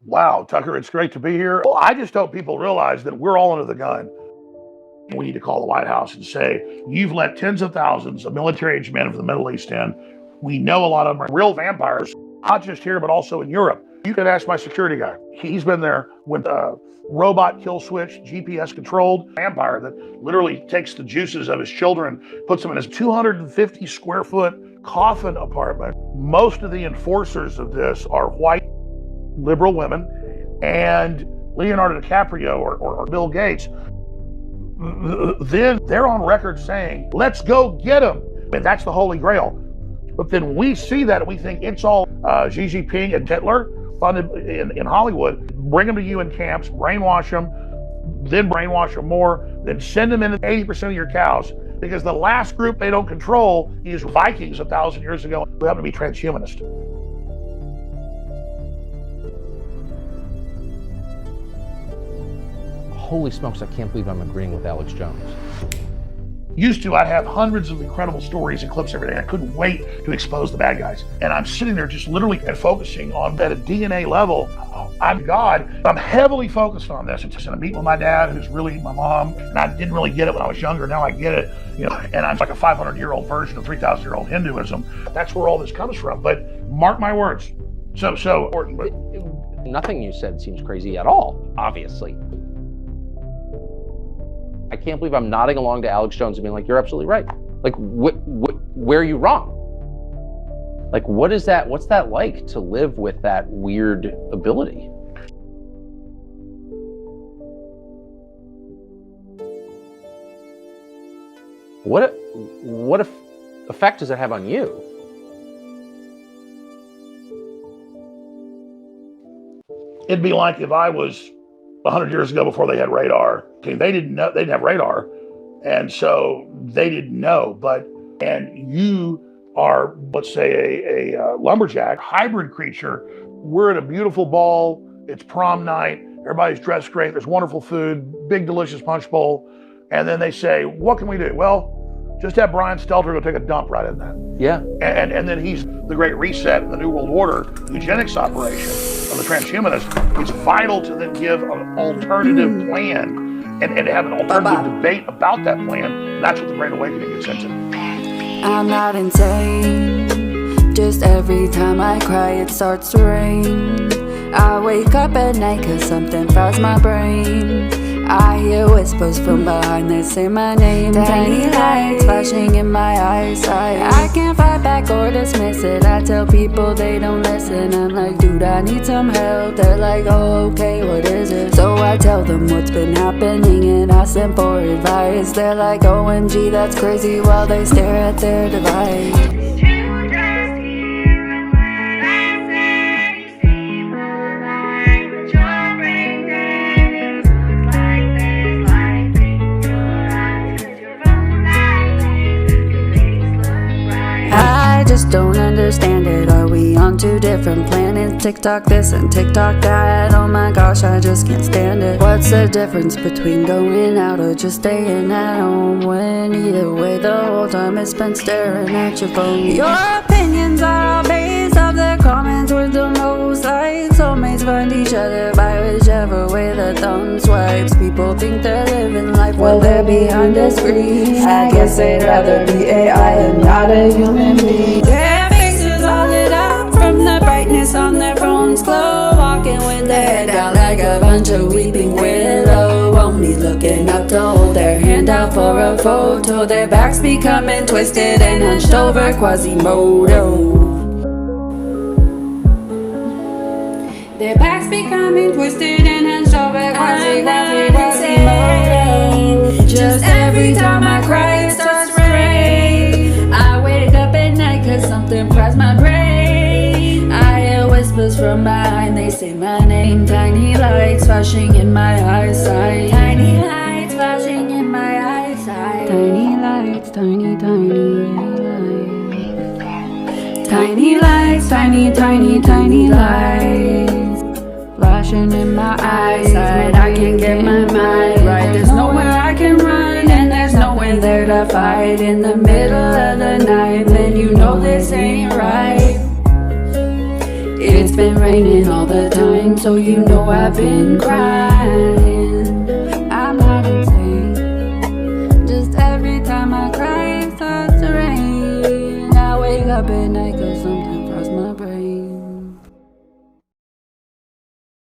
Wow, Tucker, it's great to be here. Well, I just hope people realize that we're all under the gun. We need to call the White House and say, you've let tens of thousands of military-aged men from the Middle East in. We know a lot of them are real vampires, not just here, but also in Europe. You can ask my security guy. He's been there with a robot kill switch, GPS controlled vampire that literally takes the juices of his children, puts them in his 250 square foot coffin apartment. Most of the enforcers of this are white liberal women and Leonardo DiCaprio or Bill Gates. Then they're on record saying, let's go get him. And that's the Holy Grail. But then we see that and we think it's all Xi Jinping and Hitler funded in Hollywood. Bring them to UN camps, brainwash them, then brainwash them more, then send them in 80% of your cows. Because the last group they don't control is Vikings 1,000 years ago who happen to be transhumanist. Holy smokes, I can't believe I'm agreeing with Alex Jones. Used to, I'd have hundreds of incredible stories and clips every day. I couldn't wait to expose the bad guys. And I'm sitting there just literally and focusing on at a DNA level. I'm God. I'm heavily focused on this. It's just I meet with my dad, who's really my mom, and I didn't really get it when I was younger. Now I get it, and I'm like a 500-year-old version of 3,000-year-old Hinduism. That's where all this comes from. But mark my words, so important. But nothing you said seems crazy at all, obviously. I can't believe I'm nodding along to Alex Jones and being like, you're absolutely right. Like, where are you wrong? Like, what's that like to live with that weird ability? What effect does it have on you? It'd be like if I was 100 years ago before they had radar. Okay, they didn't know, they didn't have radar, and so they didn't know. And you are, let's say, a lumberjack, hybrid creature. We're at a beautiful ball. It's prom night. Everybody's dressed great. There's wonderful food, big delicious punch bowl, and then they say, "What can we do?" Well, just have Brian Stelter go take a dump right in that. Yeah. And then he's the Great Reset and the New World Order eugenics operation of the transhumanists. It's vital to then give an alternative plan and have an alternative debate about that plan. That's what the Great Awakening gets into. I'm not insane. Just every time I cry, it starts to rain. I wake up at night cause something fries my brain. I hear whispers from behind, they say my name. Tiny lights flashing in my eyesight. I can't fight back or dismiss it. I tell people they don't listen. I'm like, dude, I need some help. They're like, oh, okay, what is it? So I tell them what's been happening and ask them for advice. They're like, OMG, that's crazy, while they stare at their device. I just don't understand it. Are we on two different planets? TikTok this and TikTok that. Oh my gosh, I just can't stand it. What's the difference between going out or just staying at home? When either way, the whole time it's spent staring at your phone. Your opinions are all based off the comments with the most likes. Soulmates find each other by whichever way the thumb swipes. People think they're living life while they're behind a screen. I guess they'd rather be AI and not a human being. Their faces all lit up from the brightness on their phones glow. Walking with their head down like a bunch of weeping willow. Only looking up to hold their hand out for a photo. Their backs becoming twisted and hunched over Quasimodo. Their backs becoming twisted and hunched over Quasimodo. Just every time I cry, it starts to rain. I wake up at night cause something fries my brain. I hear whispers from behind, they say my name. Tiny lights flashing in my eyesight. Tiny lights flashing in my eyesight. Tiny lights, tiny lights. Tiny lights, tiny lights flashing in my eyesight. I can't get my mind right. There's nowhere I can run and there's no one there to fight. In the middle of the night, man, you know this ain't right. It's it's been raining all the time, so you know I've been crying.